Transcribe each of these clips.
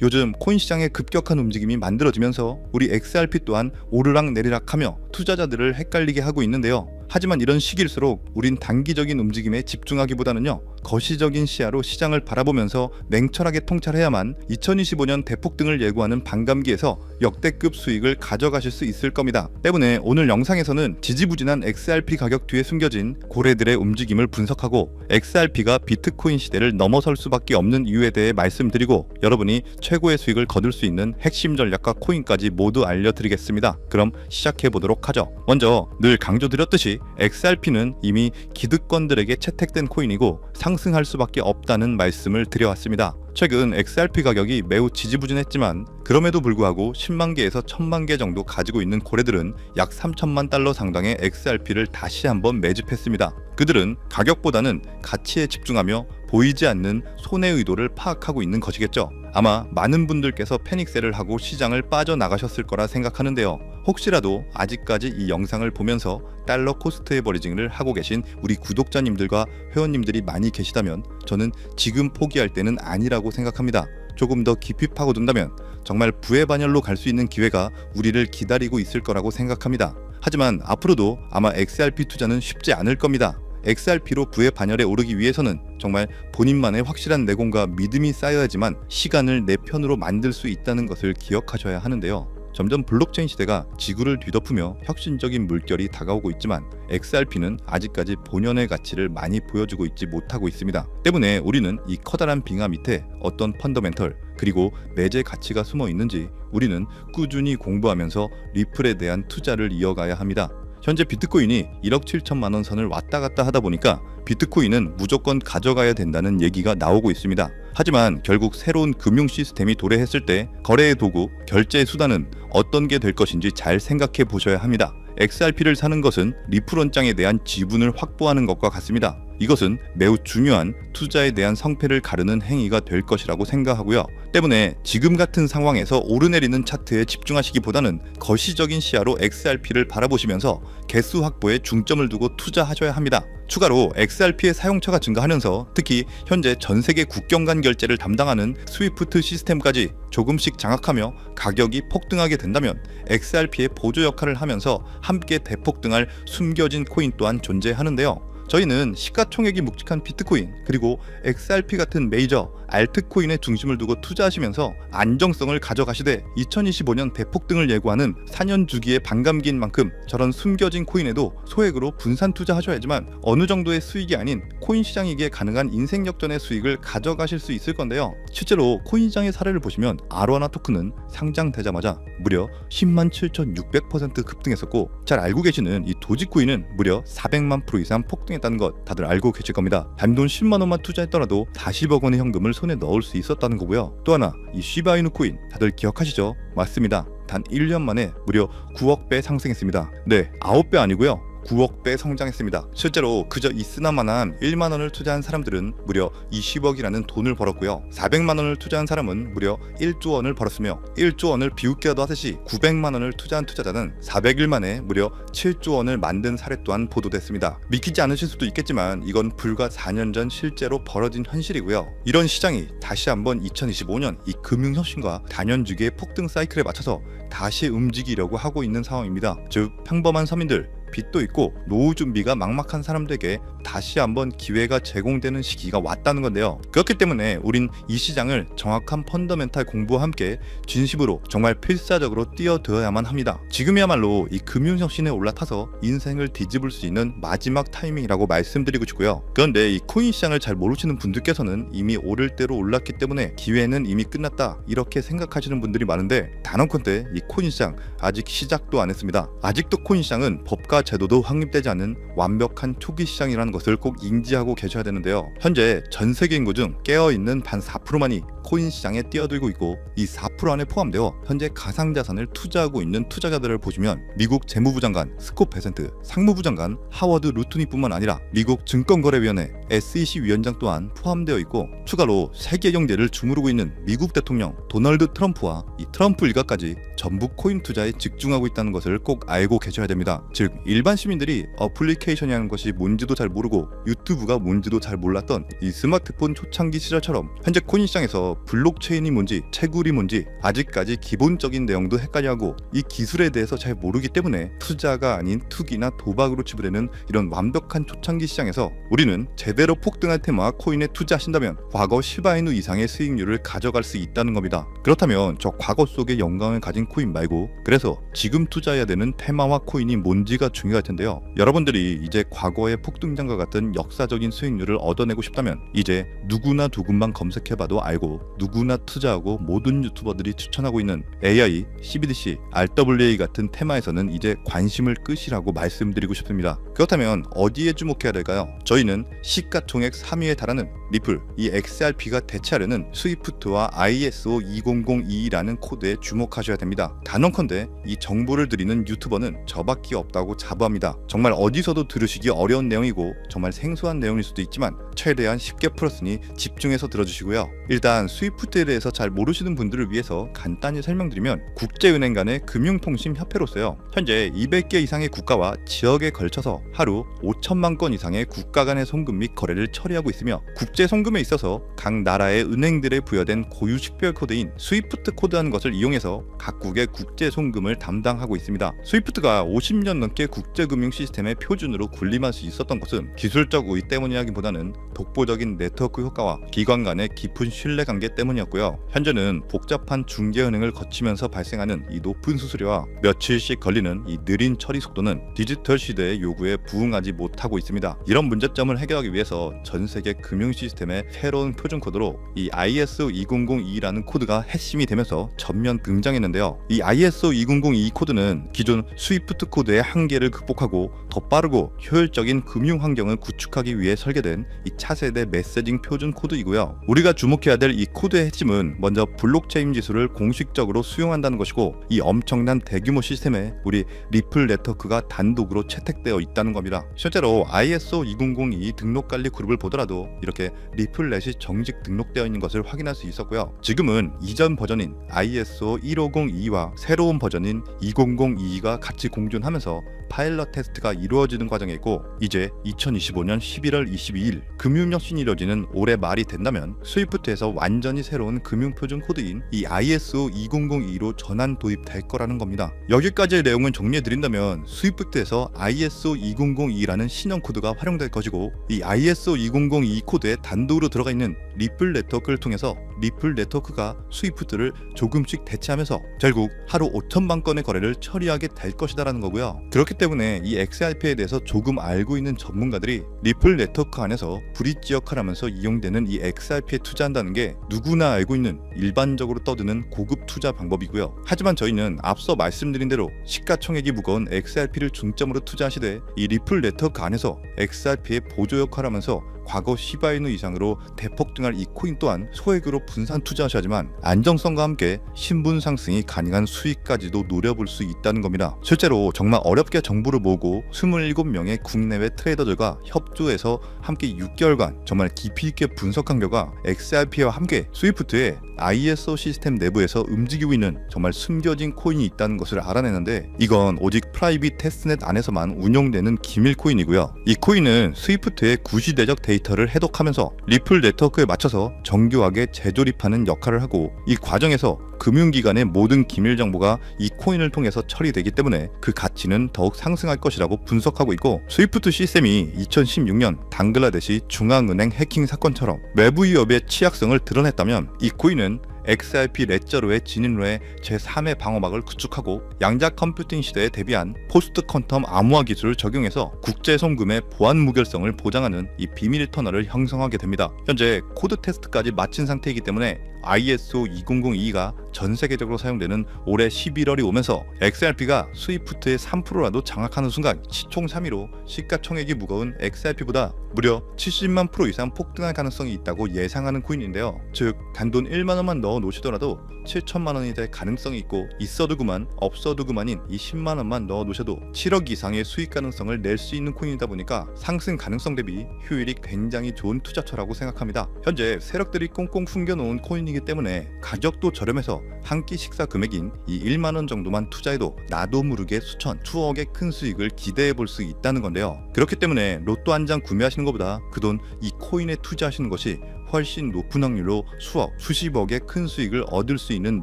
요즘 코인 시장의 급격한 움직임이 만들어지면서 우리 XRP 또한 오르락 내리락하며 투자자들을 헷갈리게 하고 있는데요. 하지만 이런 시기일수록 우린 단기적인 움직임에 집중하기보다는요, 거시적인 시야로 시장을 바라보면서 냉철하게 통찰해야만 2025년 대폭등을 예고하는 반감기에서 역대급 수익을 가져가실 수 있을 겁니다. 때문에 오늘 영상에서는 지지부진한 XRP 가격 뒤에 숨겨진 고래들의 움직임을 분석하고 XRP가 비트코인 시대를 넘어설 수밖에 없는 이유에 대해 말씀드리고 여러분이 최고의 수익을 거둘 수 있는 핵심 전략과 코인까지 모두 알려드리겠습니다. 그럼 시작해보도록 하죠. 먼저 늘 강조드렸듯이 XRP는 이미 기득권들에게 채택된 코인이고 상승할 수밖에 없다는 말씀을 드려왔습니다. 최근 XRP 가격이 매우 지지부진했지만 그럼에도 불구하고 10만 개에서 1000만 개 정도 가지고 있는 고래들은 약 3천만 달러 상당의 XRP를 다시 한번 매집했습니다. 그들은 가격보다는 가치에 집중하며 보이지 않는 손해 의도를 파악하고 있는 것이겠죠. 아마 많은 분들께서 패닉셀을 하고 시장을 빠져나가셨을 거라 생각하는데요. 혹시라도 아직까지 이 영상을 보면서 달러 코스트 에버리징을 하고 계신 우리 구독자님들과 회원님들이 많이 계시다면 저는 지금 포기할 때는 아니라고 생각합니다. 조금 더 깊이 파고든다면 정말 부의 반열로 갈 수 있는 기회가 우리를 기다리고 있을 거라고 생각합니다. 하지만 앞으로도 아마 XRP 투자는 쉽지 않을 겁니다. XRP로 부의 반열에 오르기 위해서는 정말 본인만의 확실한 내공과 믿음이 쌓여야지만 시간을 내 편으로 만들 수 있다는 것을 기억하셔야 하는데요. 점점 블록체인 시대가 지구를 뒤덮으며 혁신적인 물결이 다가오고 있지만 XRP는 아직까지 본연의 가치를 많이 보여주고 있지 못하고 있습니다. 때문에 우리는 이 커다란 빙하 밑에 어떤 펀더멘털 그리고 매제 가치가 숨어 있는지 우리는 꾸준히 공부하면서 리플에 대한 투자를 이어가야 합니다. 현재 비트코인이 1억 7천만 원 선을 왔다 갔다 하다 보니까 비트코인은 무조건 가져가야 된다는 얘기가 나오고 있습니다. 하지만 결국 새로운 금융 시스템이 도래했을 때 거래의 도구, 결제의 수단은 어떤 게 될 것인지 잘 생각해 보셔야 합니다. XRP를 사는 것은 리플 원장에 대한 지분을 확보하는 것과 같습니다. 이것은 매우 중요한 투자에 대한 성패를 가르는 행위가 될 것이라고 생각하고요. 때문에 지금 같은 상황에서 오르내리는 차트에 집중하시기보다는 거시적인 시야로 XRP를 바라보시면서 개수 확보에 중점을 두고 투자하셔야 합니다. 추가로 XRP의 사용처가 증가하면서 특히 현재 전 세계 국경 간 결제를 담당하는 스위프트 시스템까지 조금씩 장악하며 가격이 폭등하게 된다면 XRP의 보조 역할을 하면서 함께 대폭등할 숨겨진 코인 또한 존재하는데요. 저희는 시가총액이 묵직한 비트코인 그리고 XRP 같은 메이저 알트코인에 중심을 두고 투자하시면서 안정성을 가져가시되 2025년 대폭등을 예고하는 4년 주기의 반감기인 만큼 저런 숨겨진 코인에도 소액으로 분산 투자하셔야지만 어느 정도의 수익이 아닌 코인 시장이기에 가능한 인생 역전의 수익을 가져가실 수 있을 건데요. 실제로 코인 시장의 사례를 보시면 아로하나 토큰은 상장되자마자 무려 107,600% 급등했었고 잘 알고 계시는 이 도지코인은 무려 400만 % 이상 폭등했다는 것 다들 알고 계실 겁니다. 단돈 10만 원만 투자했더라도 40억 원의 현금을 손에 넣을 수 있었다는 거고요. 또 하나 이 시바이누 코인 다들 기억하시죠? 맞습니다. 단 1년 만에 무려 9억 배 상승했습니다. 네, 9배 아니고요. 9억 배 성장했습니다. 실제로 그저 있으나마난 1만 원을 투자한 사람들은 무려 20억이라는 돈을 벌었고요. 400만 원을 투자한 사람은 무려 1조 원을 벌었으며 1조 원을 비웃기라도 하듯이 900만 원을 투자한 투자자는 400일 만에 무려 7조 원을 만든 사례 또한 보도됐습니다. 믿기지 않으실 수도 있겠지만 이건 불과 4년 전 실제로 벌어진 현실이고요. 이런 시장이 다시 한번 2025년 이 금융혁신과 단연주기의 폭등 사이클에 맞춰서 다시 움직이려고 하고 있는 상황입니다. 즉 평범한 서민들 빚도 있고 노후 준비가 막막한 사람들에게 다시 한번 기회가 제공되는 시기가 왔다는 건데요. 그렇기 때문에 우린 이 시장을 정확한 펀더멘탈 공부와 함께 진심으로 정말 필사적으로 뛰어들어야만 합니다. 지금이야말로 이 금융혁신에 올라타서 인생을 뒤집을 수 있는 마지막 타이밍이라고 말씀드리고 싶고요. 그런데 이 코인 시장을 잘 모르시는 분들께서는 이미 오를 대로 올랐기 때문에 기회는 이미 끝났다 이렇게 생각하시는 분들이 많은데 단언컨대 이 코인 시장 아직 시작도 안 했습니다. 아직도 코인 시장은 법과 제도도 확립되지 않은 완벽한 초기 시장이라는 것을 꼭 인지하고 계셔야 되는데요. 현재 전 세계 인구 중 깨어있는 반 4%만이 코인 시장에 뛰어들고 있고 이 4% 안에 포함되어 현재 가상자산을 투자하고 있는 투자자들을 보시면 미국 재무부 장관 스콧 베센트, 상무부 장관 하워드 루트니뿐만 아니라 미국 증권거래위원회 SEC 위원장 또한 포함되어 있고 추가로 세계 경제를 주무르고 있는 미국 대통령 도널드 트럼프와 이 트럼프 일가까지 전부 코인 투자에 집중하고 있다는 것을 꼭 알고 계셔야 됩니다. 즉 일반 시민들이 어플리케이션이라는 것이 뭔지도 잘 모르고 유튜브가 뭔지도 잘 몰랐던 이 스마트폰 초창기 시절처럼 현재 코인 시장에서 블록체인이 뭔지 채굴이 뭔지 아직까지 기본적인 내용도 헷갈려하고 이 기술에 대해서 잘 모르기 때문에 투자가 아닌 투기나 도박으로 치부되는 이런 완벽한 초창기 시장에서 우리는 제대로 폭등할 테마 코인에 투자하신다면 과거 시바이누 이상의 수익률을 가져갈 수 있다는 겁니다. 그렇다면 저 과거 속의 영광을 가진 코인 말고 그래서 지금 투자해야 되는 테마와 코인이 뭔지가 중요할 텐데요. 여러분들이 이제 과거의 폭등장과 같은 역사적인 수익률을 얻어내고 싶다면 이제 누구나 두군만 검색해봐도 알고 누구나 투자하고 모든 유튜버들이 추천하고 있는 AI, CBDC, RWA 같은 테마에서는 이제 관심을 끄시라고 말씀드리고 싶습니다. 그렇다면 어디에 주목해야 될까요? 저희는 시가총액 3위에 달하는 리플, 이 XRP가 대체하려는 스위프트와 ISO 20022라는 코드에 주목하셔야 됩니다. 단언컨대 이 정보를 드리는 유튜버는 저밖에 없다고 자부합니다. 정말 어디서도 들으시기 어려운 내용이고 정말 생소한 내용일 수도 있지만 최대한 쉽게 풀었으니 집중해서 들어주시고요. 일단 스위프트에 대해서 잘 모르시는 분들을 위해서 간단히 설명드리면 국제은행 간의 금융통신협회로서요. 현재 200개 이상의 국가와 지역에 걸쳐서 하루 5천만 건 이상의 국가 간의 송금 및 거래를 처리하고 있으며 국제 송금에 있어서 각 나라의 은행들에 부여된 고유 식별 코드인 스위프트 코드라는 것을 이용해서 각국의 국제 송금을 담당하고 있습니다. 스위프트가 50년 넘게 국제금융 시스템의 표준으로 군림할 수 있었던 것은 기술적 우위 때문이라기보다는 독보적인 네트워크 효과와 기관 간의 깊은 신뢰관계 때문이었고요. 현재는 복잡한 중개은행을 거치면서 발생하는 이 높은 수수료와 며칠씩 걸리는 이 느린 처리 속도는 디지털 시대의 요구에 부응하지 못하고 있습니다. 이런 문제점을 해결하기 위해서 전 세계 금융 시스템의 새로운 표준 코드로 이 ISO 2002라는 코드가 핵심이 되면서 전면 등장했는데요. 이 ISO 2002 코드는 기존 스위프트 코드의 한계를 극복하고 더 빠르고 효율적인 금융 환경을 구축하기 위해 설계된 이 차세대 메시징 표준 코드이고요. 우리가 주목해야 될 이 코드의 핵심은 먼저 블록체인 기술을 공식적으로 수용한다는 것이고 이 엄청난 대규모 시스템에 우리 리플 네트워크가 단독으로 채택되어 있다는 겁니다. 실제로 ISO 2002 등록관리 그룹을 보더라도 이렇게 리플넷이 정식 등록되어 있는 것을 확인할 수 있었고요. 지금은 이전 버전인 ISO 1502와 새로운 버전인 2002가 같이 공존하면서 파일럿 테스트가 이루어지는 과정에 있고 이제 2025년 11월 22일 금융혁신이 이루어지는 올해 말이 된다면 스위프트에서 완전히 새로운 금융표준 코드인 이 ISO 2002로 전환 도입될 거라는 겁니다. 여기까지의 내용을 정리해드린다면 스위프트에서 ISO 2002라는 신형 코드가 활용될 것이고 이 ISO 2002 코드에 단독으로 들어가 있는 리플 네트워크를 통해서 리플 네트워크가 스위프트를 조금씩 대체하면서 결국 하루 5천만 건의 거래를 처리하게 될 것이다라는 거고요. 그렇기 때문에 이 XRP에 대해서 조금 알고 있는 전문가들이 리플 네트워크 안에서 브릿지 역할을 하면서 이용되는 이 XRP에 투자한다는 게 누구나 알고 있는 일반적으로 떠드는 고급 투자 방법이고요. 하지만 저희는 앞서 말씀드린 대로 시가총액이 무거운 XRP를 중점으로 투자하시되 이 리플 네트워크 안에서 XRP의 보조 역할을 하면서 과거 시바이누 이상으로 대폭등할 이 코인 또한 소액으로 분산 투자하셔야지만 안정성과 함께 신분 상승이 가능한 수익까지도 노려볼 수 있다는 겁니다. 실제로 정말 어렵게 정보를 모으고 27명의 국내외 트레이더들과 협조해서 함께 6개월간 정말 깊이 있게 분석한 결과 XRP와 함께 스위프트의 ISO 시스템 내부에서 움직이고 있는 정말 숨겨진 코인이 있다는 것을 알아내는데 이건 오직 프라이빗 테스트넷 안에서만 운용되는 기밀 코인이고요. 이 코인은 스위프트의 구시대적 데이터를 해독하면서 리플 네트워크에 맞춰서 정교하게 재조립하는 역할을 하고 이 과정에서 금융기관의 모든 기밀 정보가 이 코인을 통해서 처리되기 때문에 그 가치는 더욱 상승할 것이라고 분석하고 있고 스위프트 시스템이 2016년 방글라데시 중앙은행 해킹 사건처럼 외부 위협의 취약성을 드러냈다면 이 코인은 XRP 레저로의 진입로에 제3의 방어막을 구축하고 양자 컴퓨팅 시대에 대비한 포스트 퀀텀 암호화 기술을 적용해서 국제 송금의 보안 무결성을 보장하는 이 비밀 터널을 형성하게 됩니다. 현재 코드 테스트까지 마친 상태이기 때문에 ISO 2002가 전 세계적으로 사용되는 올해 11월이 오면서 XRP가 스위프트의 3%라도 장악하는 순간 시총 3위로 시가총액이 무거운 XRP보다 무려 70만 프로 이상 폭등할 가능성이 있다고 예상하는 코인인데요. 즉 단돈 1만 원만 넣어 놓으시더라도 7천만 원이 될 가능성이 있고 있어도 그만 없어도 그만인 이 10만 원만 넣어 놓으셔도 7억 이상의 수익 가능성을 낼 수 있는 코인이다 보니까 상승 가능성 대비 효율이 굉장히 좋은 투자처라고 생각합니다. 현재 세력들이 꽁꽁 숨겨놓은 코인이 코인이기 때문에 가격도 저렴해서 한 끼 식사 금액인 이 1만 원 정도만 투자해도 나도 모르게 수천, 수억의 큰 수익을 기대해 볼 수 있다는 건데요. 그렇기 때문에 로또 한 장 구매하시는 것보다 그 돈 이 코인에 투자하시는 것이 훨씬 높은 확률로 수억, 수십억의 큰 수익을 얻을 수 있는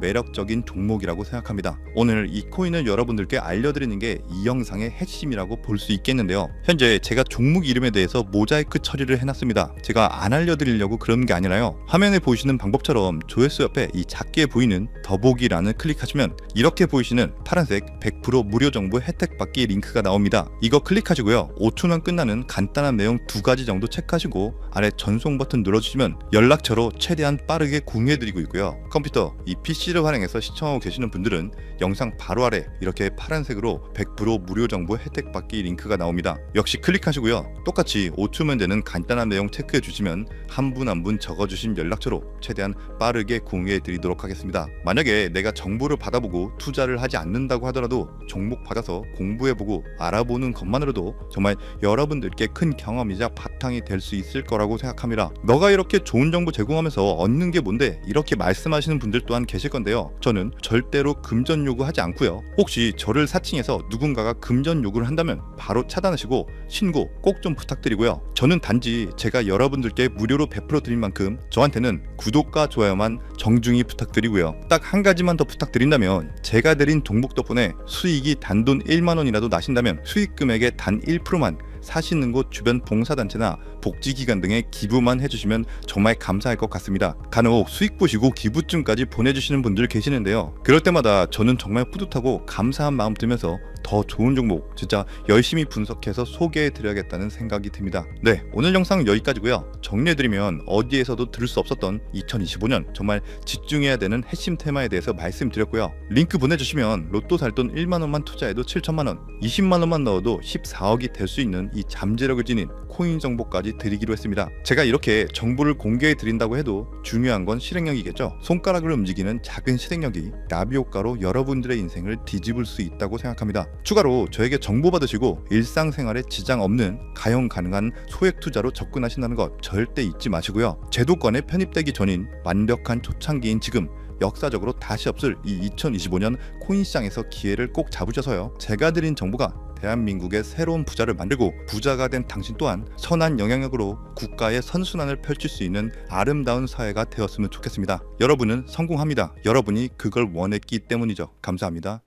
매력적인 종목이라고 생각합니다. 오늘 이 코인을 여러분들께 알려드리는 게 이 영상의 핵심이라고 볼 수 있겠는데요. 현재 제가 종목 이름에 대해서 모자이크 처리를 해놨습니다. 제가 안 알려드리려고 그런 게 아니라요. 화면에 보이시는 방법처럼 조회수 옆에 이 작게 보이는 더보기란을 클릭하시면 이렇게 보이시는 파란색 100% 무료 정보 혜택 받기 링크가 나옵니다. 이거 클릭하시고요. 5초면 끝나는 간단한 내용 2가지 정도 체크하시고 아래 전송 버튼 눌러주시면 연락처로 최대한 빠르게 공유해드리고 있고요. 컴퓨터, 이 PC를 활용해서 시청하고 계시는 분들은 영상 바로 아래 이렇게 파란색으로 100% 무료 정보 혜택 받기 링크가 나옵니다. 역시 클릭하시고요. 똑같이 5초면 되는 간단한 내용 체크해 주시면 한 분 한 분 적어주신 연락처로 최대한 빠르게 공유해 드리도록 하겠습니다. 만약에 내가 정보를 받아보고 투자를 하지 않는다고 하더라도 종목 받아서 공부해보고 알아보는 것만으로도 정말 여러분들께 큰 경험이자 바탕이 될 수 있을 거라고 생각합니다. 너가 이렇게 좋은 정보 제공하면서 얻는 게 뭔데? 이렇게 말씀하시는 분들 또한 계실 건데요. 저는 절대로 금전 요구하지 않고요. 혹시 저를 사칭해서 누군가가 금전 요구를 한다면 바로 차단하시고 신고 꼭 좀 부탁드리고요. 저는 단지 제가 여러분들께 무료로 베풀어 드린 만큼 저한테는 구독과 좋아요만 정중히 부탁드리고요. 딱 한 가지만 더 부탁드린다면 제가 드린 종목 덕분에 수익이 단돈 1만 원이라도 나신다면 수익 금액의 단 1%만 사시는 곳 주변 봉사단체나 복지기관 등에 기부만 해주시면 정말 감사할 것 같습니다. 간혹 수익 보시고 기부증까지 보내주시는 분들 계시는데요. 그럴 때마다 저는 정말 뿌듯하고 감사한 마음 들면서 더 좋은 종목 진짜 열심히 분석해서 소개해드려야겠다는 생각이 듭니다. 네, 오늘 영상은 여기까지고요. 정리해드리면 어디에서도 들을 수 없었던 2025년 정말 집중해야 되는 핵심 테마에 대해서 말씀드렸고요. 링크 보내주시면 로또 살 돈 1만 원만 투자해도 7천만 원, 20만 원만 넣어도 14억이 될 수 있는 이 잠재력을 지닌 코인 정보까지 드리기로 했습니다. 제가 이렇게 정보를 공개해 드린다고 해도 중요한 건 실행력이겠죠. 손가락을 움직이는 작은 실행력이 나비 효과로 여러분들의 인생을 뒤집을 수 있다고 생각합니다. 추가로 저에게 정보 받으시고 일상생활에 지장 없는 가용 가능한 소액 투자로 접근하신다는 것 절대 잊지 마시고요. 제도권에 편입되기 전인 완벽한 초창기인 지금 역사적으로 다시 없을 이 2025년 코인 시장에서 기회를 꼭 잡으셔서요. 제가 드린 정보가 대한민국의 새로운 부자를 만들고 부자가 된 당신 또한 선한 영향력으로 국가의 선순환을 펼칠 수 있는 아름다운 사회가 되었으면 좋겠습니다. 여러분은 성공합니다. 여러분이 그걸 원했기 때문이죠. 감사합니다.